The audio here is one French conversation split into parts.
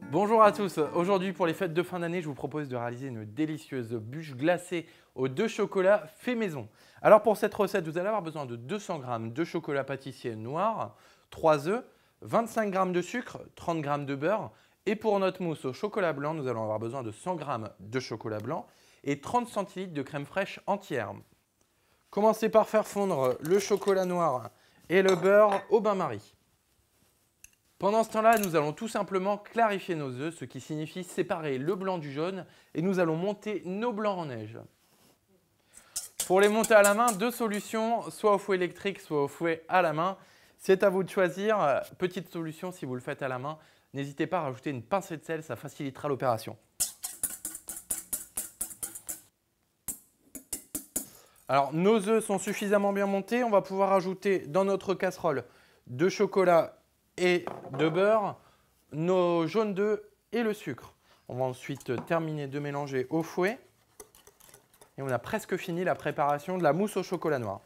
Bonjour à tous, aujourd'hui pour les fêtes de fin d'année, je vous propose de réaliser une délicieuse bûche glacée aux 2 chocolats fait maison. Alors pour cette recette, vous allez avoir besoin de 200 g de chocolat pâtissier noir, 3 œufs, 25 g de sucre, 30 g de beurre. Et pour notre mousse au chocolat blanc, nous allons avoir besoin de 100 g de chocolat blanc et 30 centilitres de crème fraîche entière. Commencez par faire fondre le chocolat noir et le beurre au bain-marie. Pendant ce temps-là, nous allons tout simplement clarifier nos œufs, ce qui signifie séparer le blanc du jaune, et nous allons monter nos blancs en neige. Pour les monter à la main, 2 solutions, soit au fouet électrique, soit au fouet à la main. C'est à vous de choisir. Petite solution, si vous le faites à la main, n'hésitez pas à rajouter une pincée de sel, ça facilitera l'opération. Alors, nos œufs sont suffisamment bien montés, on va pouvoir ajouter dans notre casserole de chocolat et de beurre, nos jaunes d'œufs et le sucre. On va ensuite terminer de mélanger au fouet. Et on a presque fini la préparation de la mousse au chocolat noir.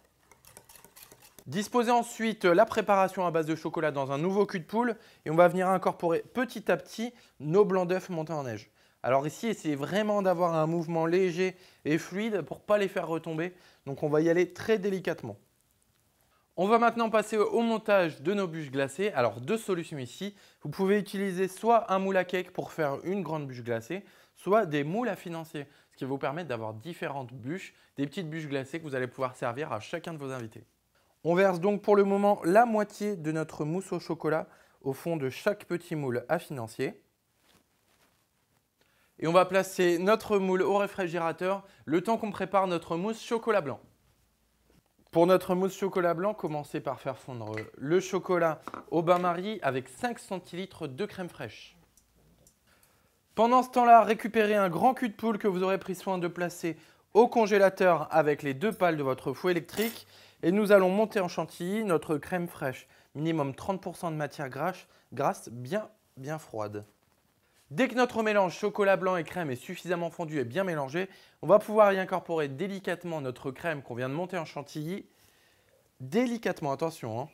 Disposez ensuite la préparation à base de chocolat dans un nouveau cul de poule et on va venir incorporer petit à petit nos blancs d'œufs montés en neige. Alors ici, essayez vraiment d'avoir un mouvement léger et fluide pour ne pas les faire retomber. Donc on va y aller très délicatement. On va maintenant passer au montage de nos bûches glacées. Alors, 2 solutions ici. Vous pouvez utiliser soit un moule à cake pour faire une grande bûche glacée, soit des moules à financier, ce qui va vous permettre d'avoir différentes bûches, des petites bûches glacées que vous allez pouvoir servir à chacun de vos invités. On verse donc pour le moment la moitié de notre mousse au chocolat au fond de chaque petit moule à financier. Et on va placer notre moule au réfrigérateur le temps qu'on prépare notre mousse chocolat blanc. Pour notre mousse chocolat blanc, commencez par faire fondre le chocolat au bain-marie avec 5 centilitres de crème fraîche. Pendant ce temps-là, récupérez un grand cul de poule que vous aurez pris soin de placer au congélateur avec les 2 pales de votre fouet électrique. Et nous allons monter en chantilly notre crème fraîche, minimum 30 % de matière grasse bien froide. Dès que notre mélange chocolat blanc et crème est suffisamment fondu et bien mélangé, on va pouvoir y incorporer délicatement notre crème qu'on vient de monter en chantilly. Délicatement, attention.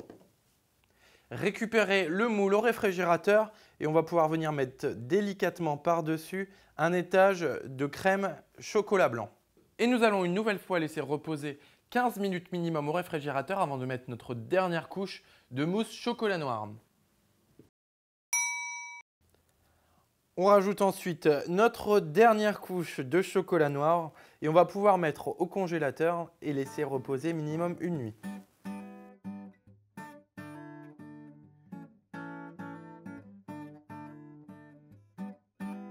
Récupérer le moule au réfrigérateur et on va pouvoir venir mettre délicatement par-dessus un étage de crème chocolat blanc. Et nous allons une nouvelle fois laisser reposer 15 minutes minimum au réfrigérateur avant de mettre notre dernière couche de mousse chocolat noir. On rajoute ensuite notre dernière couche de chocolat noir et on va pouvoir mettre au congélateur et laisser reposer minimum une nuit.